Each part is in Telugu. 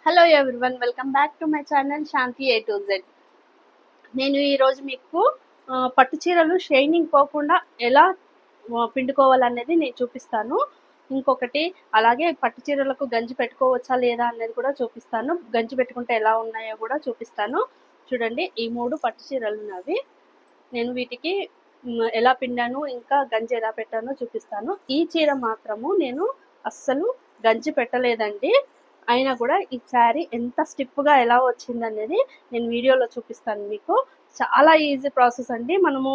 Hello everyone, welcome back to my channel Shanti A to Z. నేను ఈరోజు మీకు పట్టు చీరలు షైనింగ్ పోకుండా ఎలా పిండుకోవాలనేది నేను చూపిస్తాను. ఇంకొకటి అలాగే పట్టు చీరలకు గంజి పెట్టుకోవచ్చా లేదా అనేది కూడా చూపిస్తాను. గంజి పెట్టుకుంటే ఎలా ఉన్నాయో కూడా చూపిస్తాను. చూడండి, ఈ 3 పట్టు చీరలు ఉన్నవి. నేను వీటికి ఎలా పిండాను ఇంకా గంజి ఎలా పెట్టానో చూపిస్తాను. ఈ చీర మాత్రము నేను అస్సలు గంజి పెట్టలేదండి. అయినా కూడా ఈ శారీ ఎంత స్టిఫ్గా ఎలా వచ్చిందనేది నేను వీడియోలో చూపిస్తాను మీకు. చాలా ఈజీ ప్రాసెస్ అండి. మనము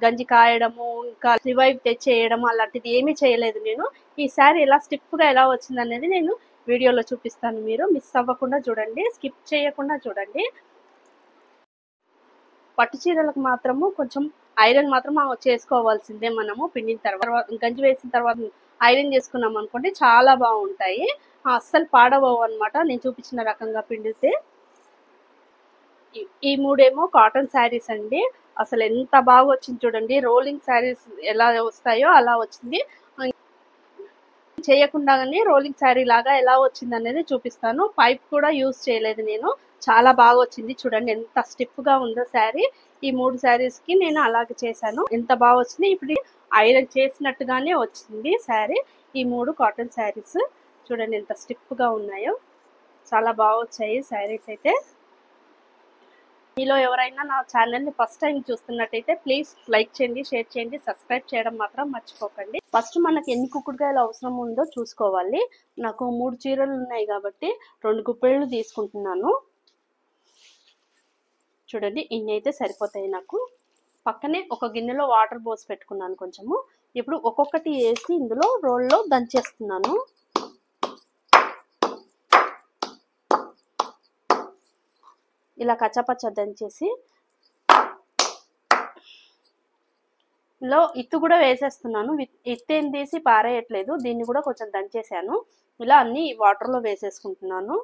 గంజి కాయడము ఇంకా రివైవ్ తెచ్చేయడం అలాంటిది ఏమీ చేయలేదు నేను. ఈ శారీ ఎలా స్టిఫ్గా ఎలా వచ్చిందనేది నేను వీడియోలో చూపిస్తాను. మీరు మిస్ అవ్వకుండా చూడండి, స్కిప్ చేయకుండా చూడండి. పట్టు చీరలకు మాత్రము కొంచెం ఐరన్ మాత్రం చేసుకోవాల్సిందే. మనము పిండిన తర్వాత గంజి వేసిన తర్వాత ఐరన్ చేసుకున్నాం అనుకోండి, చాలా బాగుంటాయి, అస్సలు పాడవవు అనమాట. నేను చూపించిన రకంగా పిండితే. ఈ 3 కాటన్ శారీస్ అండి. అసలు ఎంత బాగా వచ్చింది చూడండి. రోలింగ్ శారీస్ ఎలా వస్తాయో అలా వచ్చింది. చేయకుండానే రోలింగ్ శారీ లాగా ఎలా వచ్చింది అనేది చూపిస్తాను. పైప్ కూడా యూజ్ చేయలేదు నేను. చాలా బాగా వచ్చింది చూడండి, ఎంత స్టిఫ్గా ఉందో శారీ. ఈ 3 శారీస్కి నేను అలాగే చేశాను. ఎంత బాగా వచ్చింది. ఇప్పుడు ఐరన్ చేసినట్టుగానే వచ్చింది శారీ. ఈ 3 కాటన్ శారీస్ చూడండి ఎంత స్టిఫ్గా ఉన్నాయో. చాలా బాగా వచ్చాయి శారీస్ అయితే. మీలో ఎవరైనా నా ఛానల్ని ఫస్ట్ టైం చూస్తున్నట్టయితే ప్లీజ్ లైక్ చేయండి, షేర్ చేయండి, సబ్స్క్రైబ్ చేయడం మాత్రం మర్చిపోకండి. ఫస్ట్ మనకి ఎన్ని కుక్కుడుకాయలు అవసరం ఉందో చూసుకోవాలి. నాకు 3 చీరలు ఉన్నాయి కాబట్టి 2 గుప్పెళ్ళు తీసుకుంటున్నాను. చూడండి, ఇన్ని అయితే సరిపోతాయి నాకు. పక్కనే ఒక గిన్నెలో వాటర్ పోసి పెట్టుకున్నాను కొంచెము. ఇప్పుడు ఒక్కొక్కటి వేసి ఇందులో రోల్లో దంచేస్తున్నాను. ఇలా కచ్చపచ్చ దంచేసి ఇందులో ఇత్తు కూడా వేసేస్తున్నాను. ఇత్తేం తీసి పారేయట్లేదు, దీన్ని కూడా కొంచెం దంచేసాను. ఇలా అన్ని వాటర్లో వేసేసుకుంటున్నాను.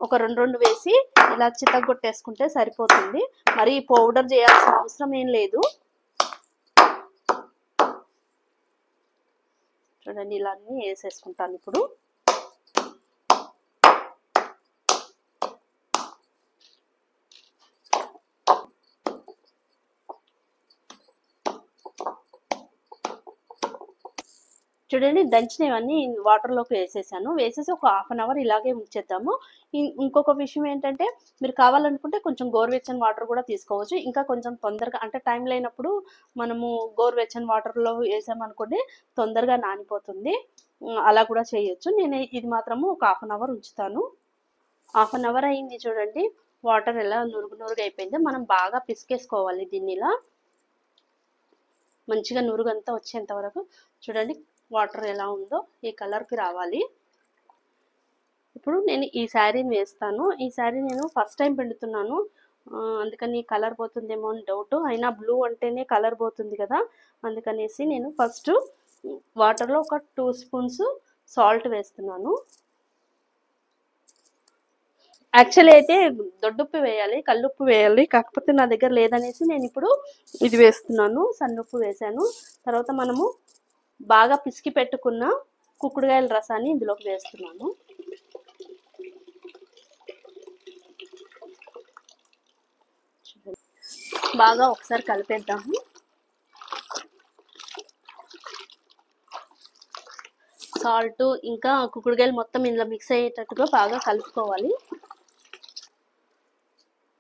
ఒక 2 వేసి ఇలా చితగొట్టేసుకుంటే సరిపోతుంది. మరి పౌడర్ చేయాల్సిన అవసరం ఏం లేదు. చూడండి, ఇలా అన్ని వేసేసుకుంటాను ఇప్పుడు. చూడండి, దంచినవన్నీ వాటర్లోకి వేసేసాను. వేసేసి ఒక 1/2 అవర్ ఇలాగే ఉంచేద్దాము. ఇంకొక విషయం ఏంటంటే, మీరు కావాలనుకుంటే కొంచెం గోరువెచ్చని వాటర్ కూడా తీసుకోవచ్చు. ఇంకా కొంచెం తొందరగా అంటే టైం లేనప్పుడు మనము గోరువెచ్చని వాటర్లో వేసామనుకోండి, తొందరగా నానిపోతుంది. అలా కూడా చేయొచ్చు. నేను ఇది మాత్రము ఒక 1/2 అవర్ ఉంచుతాను. 1/2 అవర్ అయింది చూడండి. వాటర్ ఎలా నురుగు అయిపోయింది. మనం బాగా పిసికేసుకోవాలి దీన్ని. ఇలా మంచిగా నురుగంతా వచ్చేంత వరకు చూడండి. వాటర్ ఎలా ఉందో ఈ కలర్కి రావాలి. ఇప్పుడు నేను ఈ శారీని వేస్తాను. ఈ శారీ నేను ఫస్ట్ టైం పిండుతున్నాను, అందుకని కలర్ పోతుందేమో అని డౌట్. అయినా బ్లూ అంటేనే కలర్ పోతుంది కదా, అందుకనేసి నేను ఫస్ట్ వాటర్లో ఒక 2 స్పూన్స్ సాల్ట్ వేస్తున్నాను. యాక్చువల్లీ అయితే దొడ్డుప్పు వేయాలి, కల్లుప్పు వేయాలి, కాకపోతే నా దగ్గర లేదనేసి నేను ఇప్పుడు ఇది వేస్తున్నాను. సన్నుప్పు వేసాను. తర్వాత మనము బాగా పిసికి పెట్టుకున్న కుక్కుడుకాయల రసాన్ని ఇందులోకి వేస్తున్నాను. బాగా ఒకసారి కలిపేద్దాము. సాల్ట్ ఇంకా కుక్కుడుకాయలు మొత్తం ఇందులో మిక్స్ అయ్యేటట్టుగా బాగా కలుపుకోవాలి.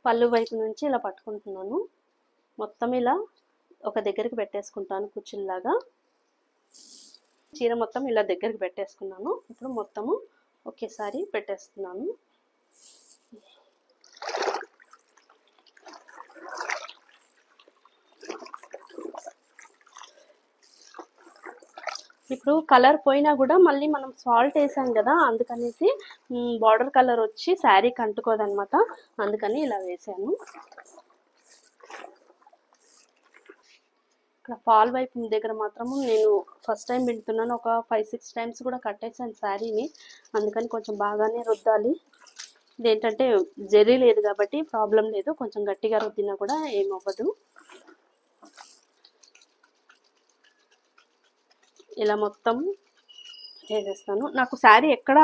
పళ్ళు వైపు నుంచి ఇలా పట్టుకుంటున్నాను. మొత్తం ఇలా ఒక దగ్గరికి పెట్టేసుకుంటాను కుచ్చుల్లాగా. చీర మొత్తం ఇలా దగ్గరికి పెట్టేసుకున్నాను. ఇప్పుడు మొత్తము ఒకేసారి పెట్టేస్తున్నాను. ఇప్పుడు కలర్ పోయినా కూడా మళ్ళీ మనం సాల్ట్ వేసాం కదా, అందుకనేసి బార్డర్ కలర్ వచ్చి శారీకి అంటుకోదనమాట. అందుకని ఇలా వేసాను. ఇక్కడ ఫాల్ వైపు దగ్గర మాత్రము నేను ఫస్ట్ టైం పిండుతున్నాను. ఒక 5-6 టైమ్స్ కూడా కట్టేసాను శారీని. అందుకని కొంచెం బాగానే రుద్దాలి. ఇదేంటంటే జరీ లేదు కాబట్టి ప్రాబ్లం లేదు, కొంచెం గట్టిగా రుద్దినా కూడా ఏమవ్వదు. ఇలా మొత్తం వేసేస్తాను. నాకు శారీ ఎక్కడ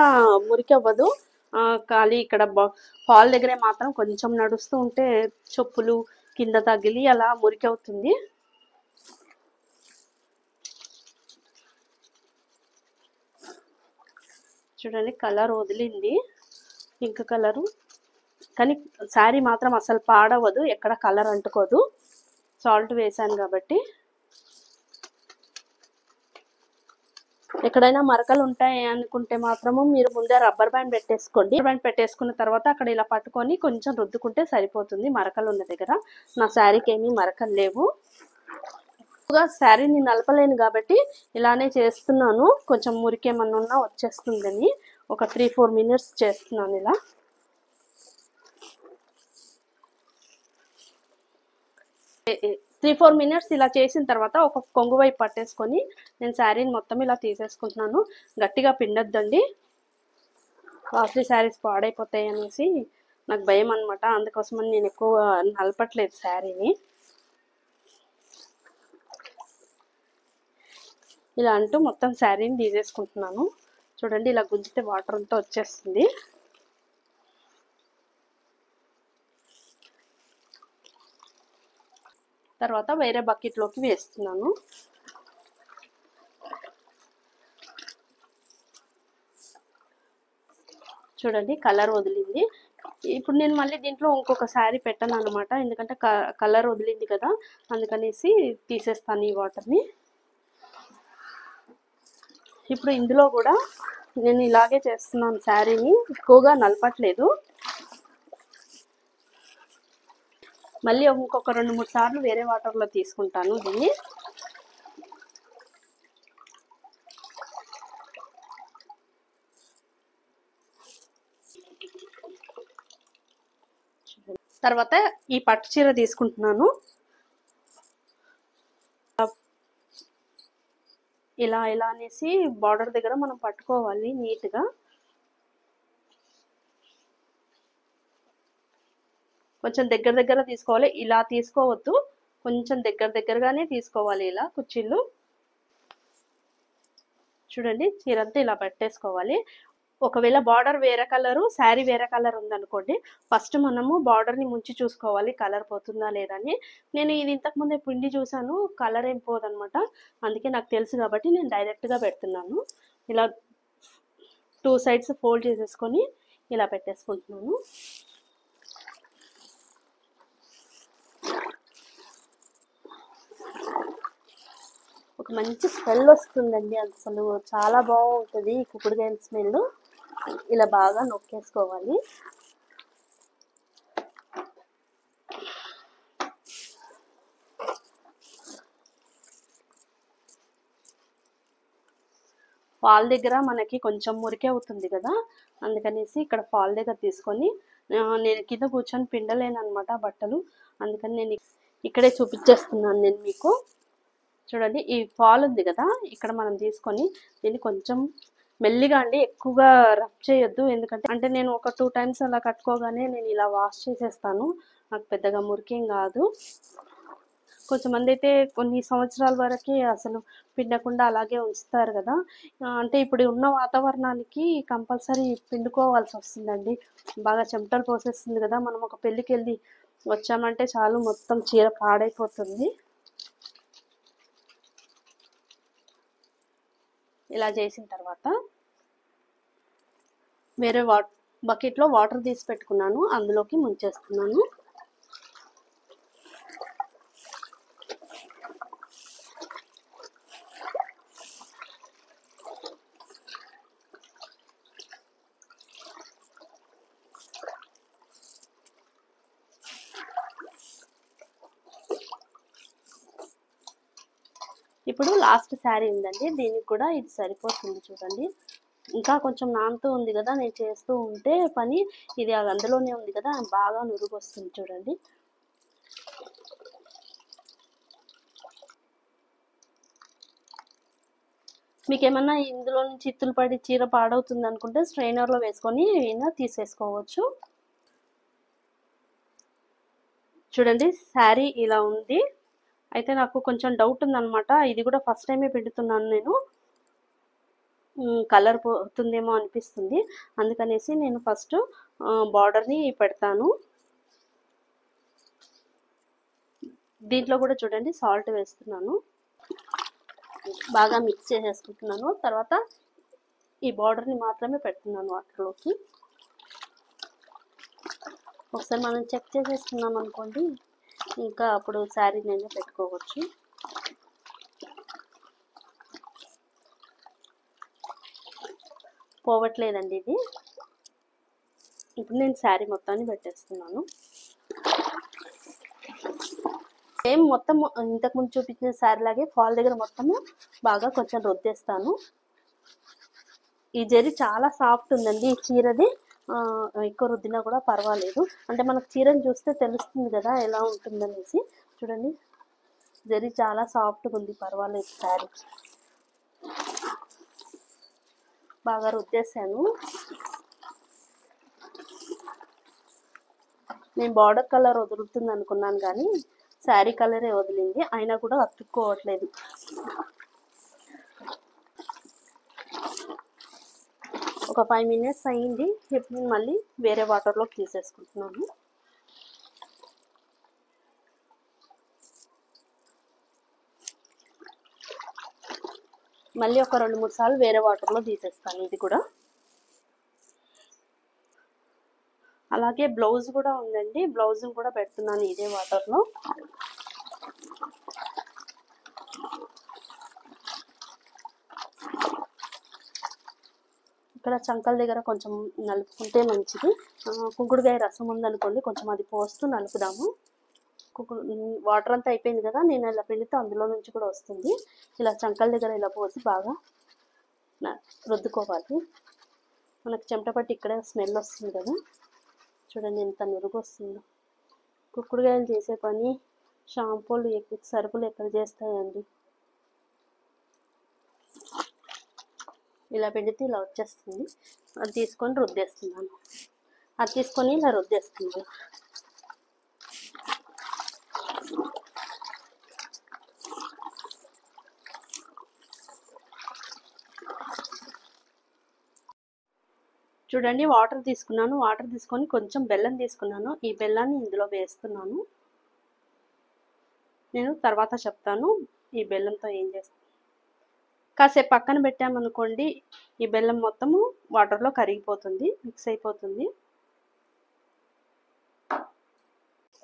మురికి అవ్వదు, ఖాళీ ఇక్కడ ఫాల్ దగ్గరే మాత్రం కొంచెం నడుస్తూ ఉంటే చెప్పులు కింద తగిలి అలా మురికి అవుతుంది. చూడండి కలర్ వదిలింది, పింక్ కలరు. కానీ శారీ మాత్రం అసలు పాడవదు, ఎక్కడ కలర్ అంటుకోదు, సాల్ట్ వేసాను కాబట్టి. ఎక్కడైనా మరకలు ఉంటాయి అనుకుంటే మాత్రము మీరు ముందే రబ్బర్ బ్యాండ్ పెట్టేసుకోండి. రబ్బర్ బ్యాండ్ పెట్టేసుకున్న తర్వాత అక్కడ ఇలా పట్టుకొని కొంచెం రుద్దుకుంటే సరిపోతుంది మరకలు ఉన్న దగ్గర. నా శారీకి ఏమీ మరకలు లేవు. ఎక్కువగా శారీని నలపలేను కాబట్టి ఇలానే చేస్తున్నాను. కొంచెం మురికేమన్నా ఉన్నా వచ్చేస్తుందని ఒక 3-4 మినిట్స్ చేస్తున్నాను ఇలా. 3-4 మినిట్స్ ఇలా చేసిన తర్వాత ఒక కొంగు వైపు పట్టేసుకొని నేను శారీని మొత్తం ఇలా తీసేసుకుంటున్నాను. గట్టిగా పిండొద్దండి, కాస్ట్లీ శారీస్ పాడైపోతాయి అనేసి నాకు భయం అనమాట. అందుకోసమని నేను ఎక్కువ నలపట్లేదు శారీని. ఇలా అంటూ మొత్తం శారీని తీసేసుకుంటున్నాను. చూడండి ఇలా గుంజితే వాటర్ అంతా వచ్చేస్తుంది. తర్వాత వేరే బకెట్లోకి వేస్తున్నాను. చూడండి కలర్ వదిలింది. ఇప్పుడు నేను మళ్ళీ దీంట్లో ఇంకొక శారీ పెట్టాను అనమాట, ఎందుకంటే కలర్ వదిలింది కదా, అందుకనేసి తీసేస్తాను ఈ వాటర్ని. ఇప్పుడు ఇందులో కూడా నేను ఇలాగే చేస్తున్నాను, శారీని ఎక్కువగా నలపట్లేదు. మళ్ళీ ఇంకొక 2-3 సార్లు వేరే వాటర్లో తీసుకుంటాను దీన్ని. తర్వాత ఈ పట్టు చీర తీసుకుంటున్నాను. ఇలా ఇలా అనేసి బార్డర్ దగ్గర మనం పట్టుకోవాలి నీట్గా. కొంచెం దగ్గర తీసుకోవాలి, ఇలా తీసుకోవద్దు, కొంచెం దగ్గరగానే తీసుకోవాలి ఇలా కుర్చీలు. చూడండి చీరంతా ఇలా పెట్టేసుకోవాలి. ఒకవేళ బార్డర్ వేరే కలరు, శారీ వేరే కలర్ ఉందనుకోండి, ఫస్ట్ మనము బార్డర్ని ముంచి చూసుకోవాలి కలర్ పోతుందా లేదని. నేను ఇది ఇంతకుముందే పిండి చూసాను, కలర్ ఏం పోదనమాట. అందుకే నాకు తెలుసు కాబట్టి నేను డైరెక్ట్గా పెడుతున్నాను. ఇలా 2 సైడ్స్ ఫోల్డ్ చేసేసుకొని ఇలా పెట్టేసుకుంటున్నాను. ఒక మంచి స్మెల్ వస్తుందండి, అసలు చాలా బాగుంటుంది ఈ కుకుడుకాయల స్మెల్. ఇలా బాగా నొక్కేసుకోవాలి. ఫాల్ దగ్గర మనకి కొంచెం మురికి అవుతుంది కదా, అందుకనేసి ఇక్కడ ఫాల్ దగ్గర తీసుకొని నేను కింద కూర్చొని పిండలేను అనమాట బట్టలు, అందుకని నేను ఇక్కడే చూపించేస్తున్నాను నేను మీకు. చూడండి ఈ ఫాల్ ఉంది కదా, ఇక్కడ మనం తీసుకొని దీన్ని కొంచెం మెల్లిగా అండి, ఎక్కువగా రబ్ చేయొద్దు. ఎందుకంటే నేను ఒక 2 టైమ్స్ అలా కట్టుకోగానే నేను ఇలా వాష్ చేసేస్తాను, నాకు పెద్దగా మురికేం కాదు. కొంతమంది అయితే కొన్ని సంవత్సరాల వరకు అసలు పిండకుండా అలాగే ఉంచుతారు కదా, అంటే ఇప్పుడు ఉన్న వాతావరణానికి కంపల్సరీ పిండుకోవాల్సి వస్తుందండి. బాగా చెమటలు పోసేస్తుంది కదా, మనం ఒక పెళ్ళికి వెళ్ళి వచ్చామంటే చాలు మొత్తం చీర పాడైపోతుంది. ఇలా చేసిన తర్వాత వేరే బకెట్లో వాటర్ తీసి పెట్టుకున్నాను, అందులోకి ముంచేస్తున్నాను. ఇప్పుడు లాస్ట్ శారీ ఉందండి, దీనికి కూడా ఇది సరిపోతుంది. చూడండి ఇంకా కొంచెం నానుతూ ఉంది కదా, నేను చేస్తూ ఉంటే పని, ఇది అందులోనే ఉంది కదా, బాగా నురుగు వస్తుంది. చూడండి మీకు ఏమన్నా ఇందులో నుంచి చిత్తులు పడి చీర పాడవుతుంది అనుకుంటే స్ట్రైనర్లో వేసుకొని తీసేసుకోవచ్చు. చూడండి శారీ ఇలా ఉంది. అయితే నాకు కొంచెం డౌట్ ఉందన్నమాట, ఇది కూడా ఫస్ట్ టైమే పెడుతున్నాను నేను. కలర్ పోతుందేమో అనిపిస్తుంది. అందుకనేసి నేను ఫస్ట్ బార్డర్ని పెడతాను. దీంట్లో కూడా చూడండి సాల్ట్ వేస్తున్నాను, బాగా మిక్స్ చేసేసుకుంటున్నాను. తర్వాత ఈ బార్డర్ని మాత్రమే పెడుతున్నాను వాటర్లోకి. ఒకసారి మనం చెక్ చేసేసుకున్నాం అనుకోండి, ఇంకా అప్పుడు శారీ నేను పెట్టుకోవచ్చు. పోవట్లేదండి ఇది. ఇప్పుడు నేను శారీ మొత్తాన్ని పెట్టేస్తున్నాను. సేమ్ మొత్తం ఇంతకుముందు చూపించిన శారీ లాగే ఫాల్ దగ్గర మొత్తము బాగా కొంచెం రుద్దేస్తాను. ఈ జరీ చాలా సాఫ్ట్ ఉందండి. ఈ చీరది ఎక్కువ రుద్దినా కూడా పర్వాలేదు. అంటే మనకు చీరని చూస్తే తెలుస్తుంది కదా ఎలా ఉంటుందనేసి. చూడండి జరీ చాలా సాఫ్ట్గా ఉంది, పర్వాలేదు శారీ. బాగా రుద్దేశాను. నేను బార్డర్ కలర్ వదులుతుంది అనుకున్నాను కానీ శారీ కలరే వదిలింది, అయినా కూడా అతుక్కోవట్లేదు. ఒక 5 minutes అయ్యింది. ఇప్పుడు నేను మళ్ళీ వేరే వాటర్లోకి తీసేసుకుంటున్నాను. మళ్ళీ ఒక 2-3 సార్లు వేరే వాటర్లో తీసేస్తాను ఇది కూడా. అలాగే బ్లౌజ్ కూడా ఉందండి, బ్లౌజ్ కూడా పెడుతున్నాను ఇదే వాటర్లో. ఇక్కడ చంకల దగ్గర కొంచెం నలుపుకుంటే మంచిది. కుంకుడుకాయ రసం ఉందనుకోండి, కొంచెం అది పోస్తూ నలుపుదాము. వాటర్ అంతా అయిపోయింది కదా, నేను ఇలా పిండితే అందులో నుంచి కూడా వస్తుంది. ఇలా చంకల దగ్గర ఇలా పోసి బాగా రుద్దుకోవాలి. మనకు చెమట పట్టి ఇక్కడ స్మెల్ వస్తుంది కదా, చూడండి ఎంత నురుగు వస్తుందో. కుక్కుడుకాయలు చేసే పని షాంపూలు సరుకులు ఎక్కడ చేస్తాయండి. ఇలా పిండితే ఇలా వచ్చేస్తుంది. అది తీసుకొని రుద్దేస్తున్నాను. అది తీసుకొని ఇలా రుద్దేస్తున్నాను. చూడండి వాటర్ తీసుకున్నాను. వాటర్ తీసుకొని కొంచెం బెల్లం తీసుకున్నాను. ఈ బెల్లాన్ని ఇందులో వేస్తున్నాను. నేను తర్వాత చెప్తాను ఈ బెల్లంతో ఏం చేస్తాను. కాసేపు పక్కన పెట్టామనుకోండి, ఈ బెల్లం మొత్తము వాటర్లో కరిగిపోతుంది, మిక్స్ అయిపోతుంది.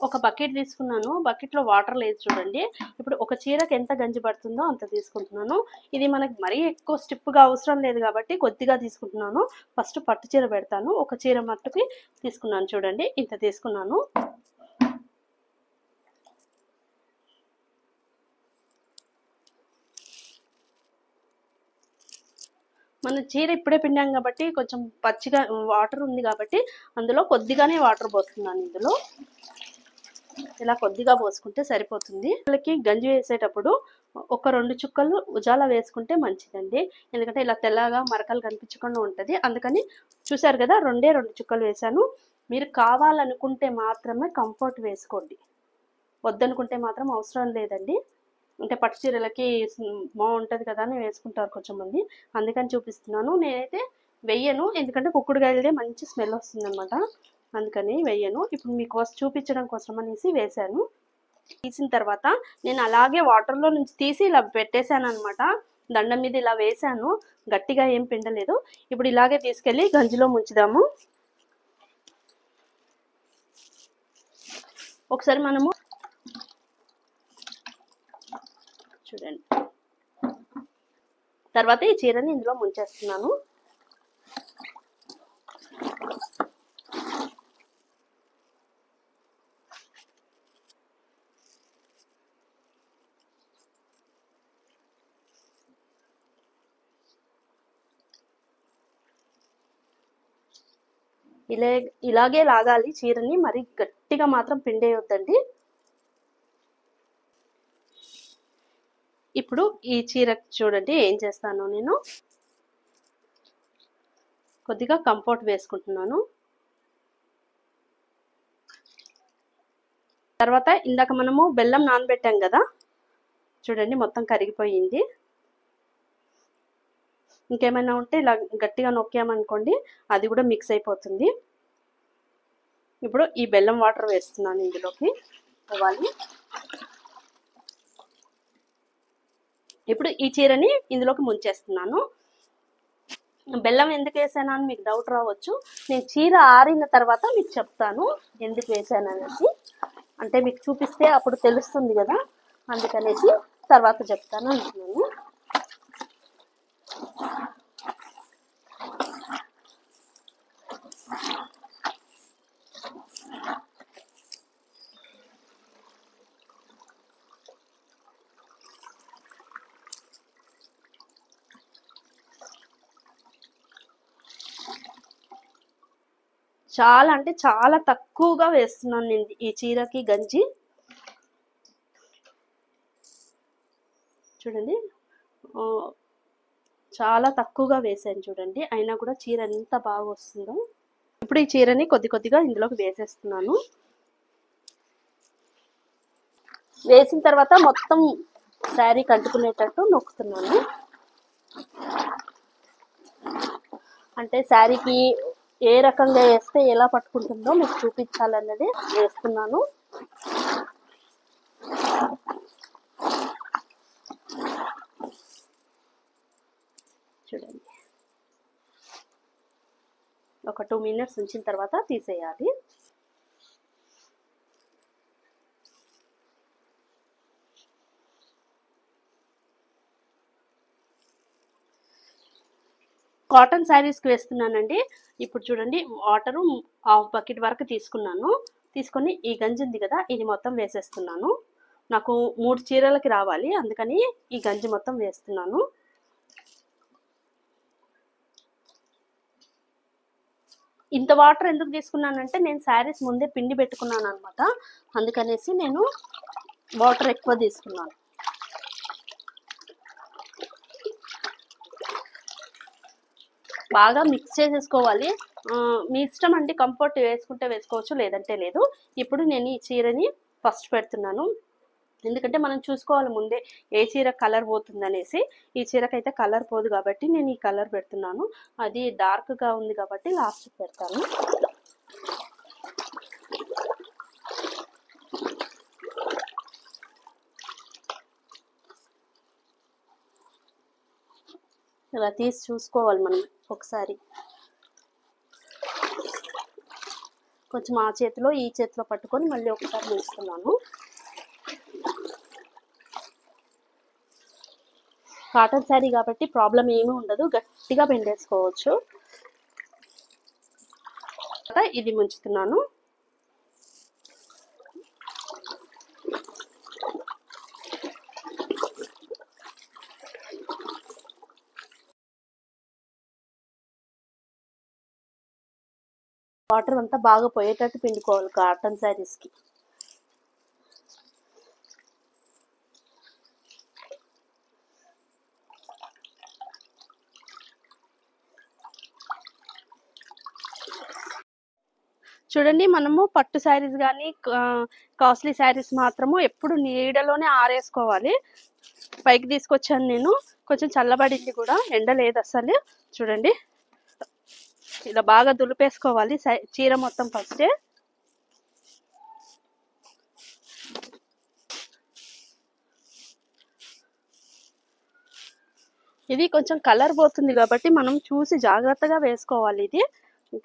ఒక బకెట్ తీసుకున్నాను. బకెట్లో వాటర్ లేదు చూడండి. ఇప్పుడు ఒక చీరకు ఎంత గంజి పడుతుందో అంత తీసుకుంటున్నాను. ఇది మనకి మరీ ఎక్కువ స్టిఫ్గా అవసరం లేదు కాబట్టి కొద్దిగా తీసుకుంటున్నాను. ఫస్ట్ పట్టు చీర పెడతాను. ఒక చీర మట్టుకి తీసుకున్నాను చూడండి, ఇంత తీసుకున్నాను. మన చీర ఇప్పుడే పిండాం కాబట్టి కొంచెం పచ్చిగా వాటర్ ఉంది కాబట్టి అందులో కొద్దిగానే వాటర్ పోస్తున్నాను. ఇందులో ఇలా కొద్దిగా పోసుకుంటే సరిపోతుంది. వాళ్ళకి గంజి వేసేటప్పుడు ఒక 2 చుక్కలు ఉజాలా వేసుకుంటే మంచిదండి. ఎందుకంటే ఇలా తెల్లగా మరకలు కనిపించకుండా ఉంటుంది. అందుకని చూసారు కదా, 2 చుక్కలు వేసాను. మీరు కావాలనుకుంటే మాత్రమే కంఫర్ట్ వేసుకోండి, వద్దనుకుంటే మాత్రం అవసరం లేదండి. అంటే పట్టు చీరలకి బాగుంటుంది కదా అని వేసుకుంటారు కొంచెం మంది, అందుకని చూపిస్తున్నాను. నేనైతే వెయ్యను, ఎందుకంటే కుక్కుడుకాయలదే మంచి స్మెల్ వస్తుంది అనమాట, అందుకని వెయ్యను. ఇప్పుడు మీకు చూపించడం కోసం అనేసి వేసాను. తీసిన తర్వాత నేను అలాగే వాటర్లో నుంచి తీసి ఇలా పెట్టేశాను అనమాట. దండం మీద ఇలా వేసాను, గట్టిగా ఏం పిండలేదు. ఇప్పుడు ఇలాగే తీసుకెళ్ళి గంజిలో ముంచుదాము. ఒకసారి మనము చూడండి. తర్వాత ఈ చీరని ఇందులో ముంచేస్తున్నాను. ఇలాగే లాగాలి చీరని, మరి గట్టిగా మాత్రం పిండేయొద్దండి. ఇప్పుడు ఈ చీర చూడండి ఏం చేస్తాను, నేను కొద్దిగా కంఫర్ట్ వేసుకుంటున్నాను. తర్వాత ఇందాక మనము బెల్లం నానబెట్టాం కదా, చూడండి మొత్తం కరిగిపోయింది. ఇంకేమైనా ఉంటే ఇలా గట్టిగా నొక్కామనుకోండి అది కూడా మిక్స్ అయిపోతుంది. ఇప్పుడు ఈ బెల్లం వాటర్ వేస్తున్నాను ఇందులోకి ఇవ్వాలి. ఇప్పుడు ఈ చీరని ఇందులోకి ముంచేస్తున్నాను. బెల్లం ఎందుకు వేసాను అని మీకు డౌట్ రావచ్చు. నేను చీర ఆరిన తర్వాత మీకు చెప్తాను ఎందుకు వేసాను అనేసి. అంటే మీకు చూపిస్తే అప్పుడు తెలుస్తుంది కదా, అందుకనేసి తర్వాత చెప్తాను అంటున్నాను. చాలా అంటే చాలా తక్కువగా వేస్తున్నాను నేను ఈ చీరకి గంజి. చూడండి చాలా తక్కువగా వేసాను చూడండి, అయినా కూడా చీర ఎంత బాగా వస్తుందో. ఇప్పుడు ఈ చీరని కొద్ది కొద్దిగా ఇందులోకి వేసేస్తున్నాను. వేసిన తర్వాత మొత్తం శారీ కట్టుకునేటట్టు నొక్కుతున్నాను. అంటే శారీకి ఏ రకంగా వేస్తే ఎలా పట్టుకుంటుందో మీకు చూపించాలన్నది వేస్తున్నాను. చూడండి, ఒక 2 మినిట్స్ ఉంచిన తర్వాత తీసేయాలి. కాటన్ శారీస్కి వేస్తున్నానండి. ఇప్పుడు చూడండి, వాటరు 1/2 బకెట్ వరకు తీసుకున్నాను. తీసుకొని ఈ గంజి ఉంది కదా, ఇది మొత్తం వేసేస్తున్నాను. నాకు 3 చీరలకి రావాలి, అందుకని ఈ గంజి మొత్తం వేస్తున్నాను. ఇంత వాటర్ ఎందుకు తీసుకున్నానంటే నేను శారీస్ ముందే పిండి పెట్టుకున్నాను అనమాట, అందుకనేసి నేను వాటర్ ఎక్కువ తీసుకున్నాను. బాగా మిక్స్ చేసేసుకోవాలి. మీ ఇష్టం అండి, కంఫర్ట్ వేసుకుంటే వేసుకోవచ్చు, లేదంటే లేదు. ఇప్పుడు నేను ఈ చీరని ఫస్ట్ పెడుతున్నాను, ఎందుకంటే మనం చూసుకోవాలి ముందే ఏ చీర కలర్ పోతుంది అనేసి. ఈ చీరకైతే కలర్ పోదు కాబట్టి నేను ఈ కలర్ పెడుతున్నాను. అది డార్క్గా ఉంది కాబట్టి లాస్ట్కి పెడతాను. ఇలా తీసి చూసుకోవాలి మనం ఒకసారి. కొంచెం ఆ చేతిలో ఈ చేతిలో పట్టుకొని మళ్ళీ ఒకసారి వేస్తున్నాను. కాటన్ శారీ కాబట్టి ప్రాబ్లం ఏమీ ఉండదు, గట్టిగా పిండేసుకోవచ్చు. ఇది ముంచుతున్నాను. వాటర్ అంతా బాగా పోయేటట్టు పిండుకోవాలి కాటన్ శారీస్కి. చూడండి, మనము పట్టు శారీస్ కానీ కాస్ట్లీ శారీస్ మాత్రము ఎప్పుడు నీడలోనే ఆరేసుకోవాలి. పైకి తీసుకొచ్చాను నేను, కొంచెం చల్లబడింది కూడా, ఎండ లేదు అసలు. చూడండి, ఇలా బాగా దులిపేసుకోవాలి చీర మొత్తం ఫస్టే. ఇది కొంచెం కలర్ పోతుంది కాబట్టి మనం చూసి జాగ్రత్తగా వేసుకోవాలి. ఇది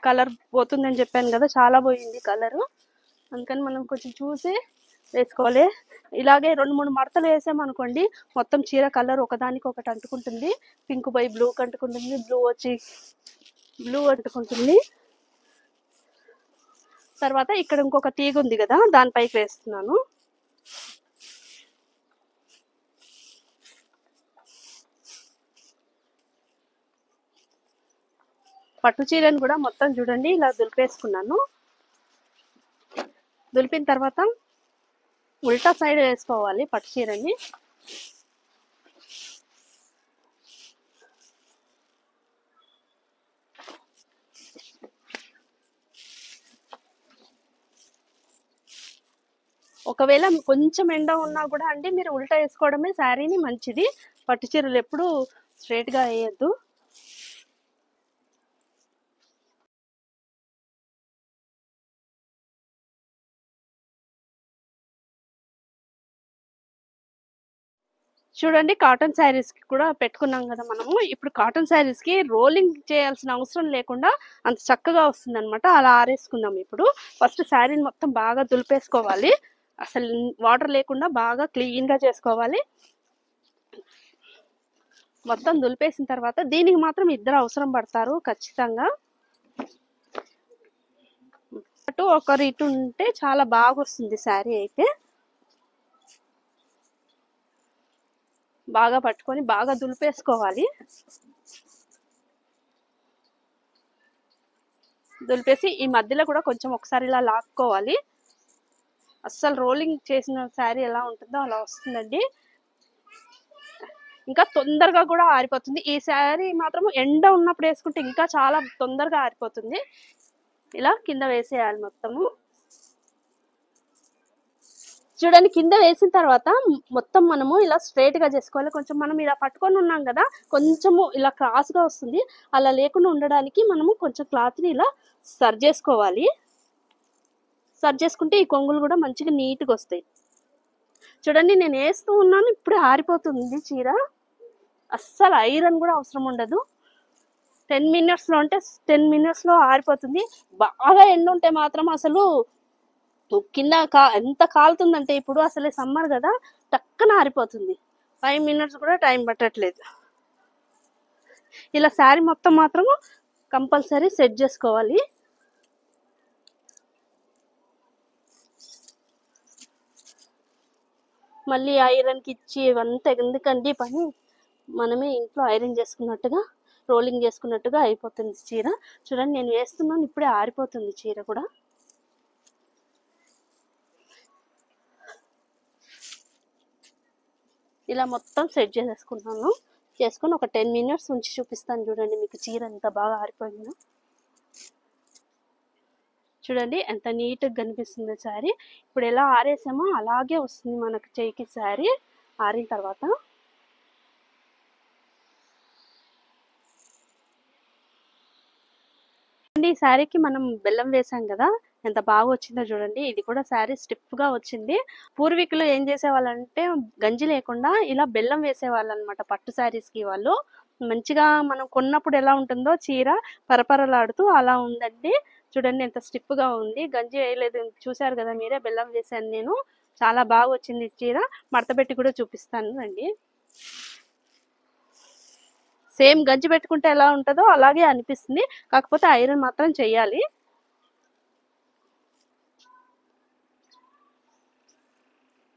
కలర్ పోతుందని చెప్పాను కదా, చాలా పోయింది కలరు, అందుకని మనం కొంచెం చూసి వేసుకోవాలి. ఇలాగే 2-3 మడతలు వేసామనుకోండి, మొత్తం చీర కలర్ ఒకదానికి ఒకటి అంటుకుంటుంది. పింక్ పోయి బ్లూ అంటుకుంటుంది, బ్లూ వచ్చి బ్లూ అంటుకుంటుంది. తర్వాత ఇక్కడ ఇంకొక తీగ ఉంది కదా, దానిపైకి వేస్తున్నాను. పట్టు చీరను కూడా మొత్తం చూడండి ఇలా దులిపేసుకున్నాను. దులిపిన తర్వాత ఉల్టా సైడ్ వేసుకోవాలి పట్టు చీరని. ఒకవేళ కొంచెం ఎండ ఉన్నా కూడా అండి, మీరు ఉల్టా వేసుకోవడమే శారీని మంచిది. పట్టు చీరలు ఎప్పుడు స్ట్రైట్గా వేయద్దు. చూడండి కాటన్ శారీస్కి కూడా పెట్టుకున్నాం కదా మనము. ఇప్పుడు కాటన్ శారీస్కి రోలింగ్ చేయాల్సిన అవసరం లేకుండా అంత చక్కగా వస్తుంది అనమాట. అలా ఆరేసుకుందాం. ఇప్పుడు ఫస్ట్ శారీని మొత్తం బాగా దులిపేసుకోవాలి. అసలు వాటర్ లేకుండా బాగా క్లీన్గా చేసుకోవాలి. మొత్తం దులిపేసిన తర్వాత దీనికి మాత్రం ఇద్దరు అవసరం పడతారు ఖచ్చితంగా. అటు ఒకరు ఇటు ఉంటే చాలా బాగా వస్తుంది శారీ అయితే. బాగా పట్టుకొని బాగా దులిపేసుకోవాలి. దులిపేసి ఈ మధ్యలో కూడా కొంచెం ఒకసారి ఇలా లాక్కోవాలి. అస్సలు రోలింగ్ చేసిన శారీ ఎలా ఉంటుందో అలా వస్తుందండి. ఇంకా తొందరగా కూడా ఆరిపోతుంది. ఈ శారీ మాత్రం ఎండ ఉన్నప్పుడు వేసుకుంటే ఇంకా చాలా తొందరగా ఆరిపోతుంది. ఇలా కింద వేసేయాలి మొత్తము. చూడండి కింద వేసిన తర్వాత మొత్తం మనము ఇలా స్ట్రైట్ గా చేసుకోవాలి. కొంచెం మనం ఇలా పట్టుకొని ఉన్నాం కదా, కొంచెము ఇలా క్రాస్ గా వస్తుంది. అలా లేకుండా ఉండడానికి మనము కొంచెం క్లాత్ ని ఇలా సర్జ్ చేసుకోవాలి. సర్జ్ చేసుకుంటే ఈ కొంగులు కూడా మంచిగా నీట్గా వస్తాయి. చూడండి నేను వేస్తూ ఉన్నాను, ఇప్పుడే ఆరిపోతుంది చీర. అస్సలు ఐరన్ కూడా అవసరం ఉండదు. 10 minutes లో అంటే 10 minutes లో ఆరిపోతుంది. బాగా ఎండ ఉంటే మాత్రం అసలు కింద ఎంత కాలుతుందంటే, ఇప్పుడు అసలే సమ్మర్ కదా, టక్కన ఆరిపోతుంది. 5 minutes కూడా టైం పట్టట్లేదు. ఇలా శారీ మొత్తం మాత్రము కంపల్సరీ సెట్ చేసుకోవాలి. మళ్ళీ ఐరన్కి ఇచ్చి ఇవంతా ఎందుకండి పని, మనమే ఇంట్లో ఐరన్ చేసుకున్నట్టుగా రోలింగ్ చేసుకున్నట్టుగా అయిపోతుంది చీర. చూడండి నేను వేస్తున్నాను, ఇప్పుడే ఆరిపోతుంది చీర కూడా. ఇలా మొత్తం సెట్ చేసేసుకున్నాను. చేసుకొని ఒక 10 minutes ఉంచి చూపిస్తాను. చూడండి మీకు చీర ఎంత బాగా ఆరిపోయిందో. చూడండి ఎంత నీట్గా కనిపిస్తుందో శారీ. ఇప్పుడు ఎలా ఆరేసామో అలాగే వస్తుంది మనకు చేయికి శారీ ఆరిన తర్వాత. ఈ శారీకి మనం బెల్లం వేసాం కదా, ఎంత బాగా వచ్చిందో చూడండి. ఇది కూడా శారీ స్టిఫ్ గా వచ్చింది. పూర్వీకులు ఏం చేసేవాళ్ళంటే గంజి లేకుండా ఇలా బెల్లం వేసేవాళ్ళు అనమాట పట్టు శారీస్ కి. వాళ్ళు మంచిగా మనం కొన్నప్పుడు ఎలా ఉంటుందో చీర పరపరలాడుతూ అలా ఉందండి. చూడండి ఎంత స్టిఫ్ గా ఉంది. గంజి వేయలేదు, చూసారు కదా మీరే, బెల్లం వేసాను నేను. చాలా బాగా వచ్చింది చీర. మడత పెట్టి కూడా చూపిస్తాను అండి. సేమ్ గంజి పెట్టుకుంటే ఎలా ఉంటుందో అలాగే అనిపిస్తుంది, కాకపోతే ఐరన్ మాత్రం చెయ్యాలి.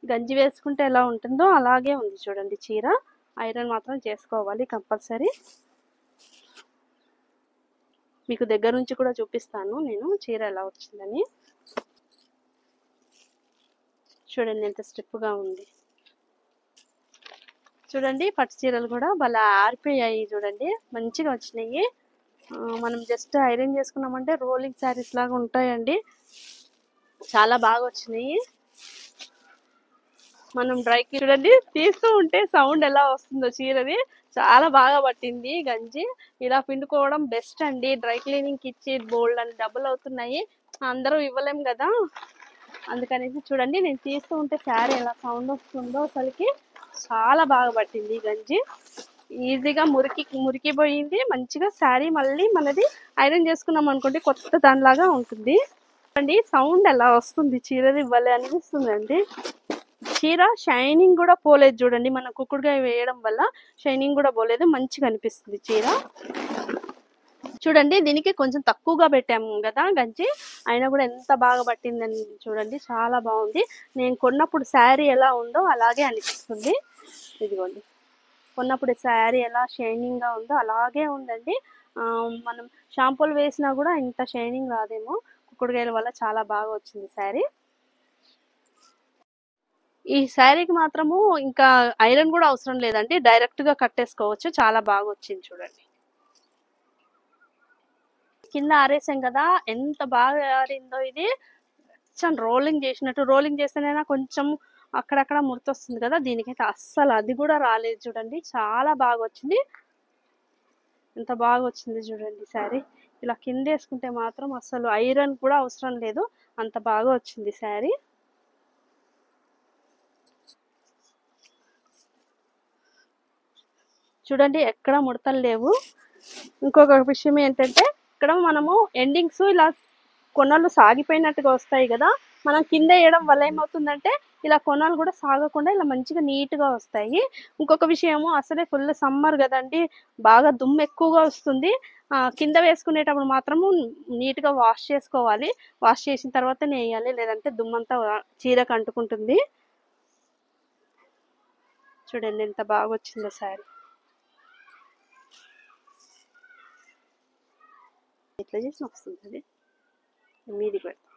గంజి వేసుకుంటే ఎలా ఉంటుందో అలాగే ఉంది చూడండి చీర. ఐరన్ మాత్రం చేసుకోవాలి కంపల్సరీ. మీకు దగ్గర నుంచి కూడా చూపిస్తాను నేను చీర ఎలా వచ్చిందని. చూడండి ఎంత స్టిఫ్గా ఉంది. చూడండి పట్టు చీరలు కూడా భలే ఆరిపోయాయి. చూడండి మంచిగా వచ్చినాయి. మనం జస్ట్ ఐరన్ చేసుకున్నామంటే రోలింగ్ శారీస్ లాగా ఉంటాయండి. చాలా బాగా వచ్చినాయి. మనం డ్రైకి చూడండి తీస్తూ ఉంటే సౌండ్ ఎలా వస్తుందో చీరది. చాలా బాగా పట్టింది గంజి. ఇలా పిండుకోవడం బెస్ట్ అండి. డ్రై క్లీనింగ్కి ఇచ్చి బోల్డ్ అని డబ్బులు అవుతున్నాయి, అందరూ ఇవ్వలేం కదా. అందుకనేసి చూడండి నేను తీస్తూ ఉంటే శారీ ఎలా సౌండ్ వస్తుందో అసలుకి. చాలా బాగా పట్టింది గంజి. ఈజీగా మురికిపోయింది మంచిగా శారీ. మళ్ళీ మనది ఐరన్ చేసుకున్నాం అనుకోండి కొత్త దానిలాగా ఉంటుంది అండి. సౌండ్ ఎలా వస్తుంది చీరది, ఇవ్వాలి అనిపిస్తుందండి. చీర షైనింగ్ కూడా పోలేదు చూడండి, మనం కుక్కుడుగా వేయడం వల్ల షైనింగ్ కూడా పోలేదు, మంచిగా అనిపిస్తుంది చీర. చూడండి దీనికి కొంచెం తక్కువగా పెట్టాము కదా గంజి, అయినా కూడా ఎంత బాగా పట్టిందని చూడండి. చాలా బాగుంది. నేను కొన్నప్పుడు శారీ ఎలా ఉందో అలాగే అనిపిస్తుంది. ఇదిగోండి కొన్నప్పుడు శారీ ఎలా షైనింగ్ గా ఉందో అలాగే ఉందండి. మనం షాంపూలు వేసినా కూడా ఇంత షైనింగ్ రాదేమో. కుక్కుడుగాయల వల్ల చాలా బాగా వచ్చింది శారీ. ఈ శారీకి మాత్రము ఇంకా ఐరన్ కూడా అవసరం లేదండి, డైరెక్ట్ గా కట్టేసుకోవచ్చు. చాలా బాగా వచ్చింది చూడండి. కింద ఆరేసాం కదా, ఎంత బాగా ఆరిందో ఇది. రోలింగ్ చేసినట్టు, రోలింగ్ చేస్తేనైనా కొంచెం అక్కడక్కడ ముడతొస్తుంది కదా, దీనికైతే అస్సలు అది కూడా రాలేదు చూడండి. చాలా బాగా వచ్చింది. ఎంత బాగా వచ్చింది చూడండి శారీ. ఇలా కింద వేసుకుంటే మాత్రం అసలు ఐరన్ కూడా అవసరం లేదు, అంత బాగా వచ్చింది శారీ. చూడండి ఎక్కడ ముడతలు లేవు. ఇంకొక విషయం ఏంటంటే ఇక్కడ మనము ఎండింగ్స్ ఇలా కొనలు సాగిపోయినట్టుగా వస్తాయి కదా, మనం కింద వేయడం వల్ల ఏమవుతుందంటే ఇలా కొనలు కూడా సాగకుండా ఇలా మంచిగా నీట్గా వస్తాయి. ఇంకొక విషయము అసలే ఫుల్ సమ్మర్ కదండి, బాగా దుమ్ము ఎక్కువగా వస్తుంది. కింద వేసుకునేటప్పుడు మాత్రము నీట్గా వాష్ చేసుకోవాలి. వాష్ చేసిన తర్వాతనే వేయాలి, లేదంటే దుమ్మంతా చీరకు అంటుకుంటుంది. చూడండి ఎంత బాగా వచ్చిందో శారీ. ఇట్లా చేసి వస్తుంది అది మీది పెడతా.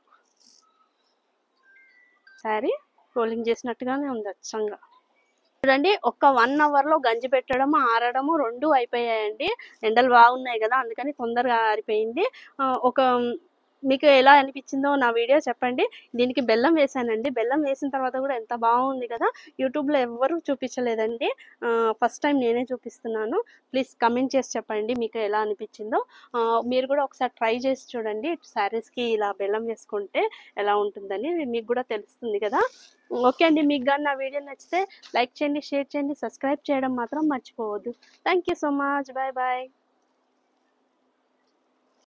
శారీ రోలింగ్ చేసినట్టుగానే ఉంది అచ్చంగా. చూడండి ఒక 1 అవర్లో గంజి పెట్టడము ఆరడము 2 అయిపోయాయండి. ఎండలు బాగున్నాయి కదా, అందుకని తొందరగా ఆరిపోయింది. ఒక మీకు ఎలా అనిపించిందో నా వీడియో చెప్పండి. దీనికి బెల్లం వేసానండి. బెల్లం వేసిన తర్వాత కూడా ఎంత బాగుంది కదా, యూట్యూబ్లో ఎవ్వరూ చూపించలేదండి, ఫస్ట్ టైం నేనే చూపిస్తున్నాను. ప్లీజ్ కమెంట్ చేసి చెప్పండి మీకు ఎలా అనిపించిందో. మీరు కూడా ఒకసారి ట్రై చేసి చూడండి, శారీస్కి ఇలా బెల్లం వేసుకుంటే ఎలా ఉంటుందని మీకు కూడా తెలుస్తుంది కదా. ఓకే అండి, మీకు కానీ నా వీడియో నచ్చితే లైక్ చేయండి, షేర్ చేయండి, సబ్స్క్రైబ్ చేయడం మాత్రం మర్చిపోవద్దు. Thank you so much. Bye bye.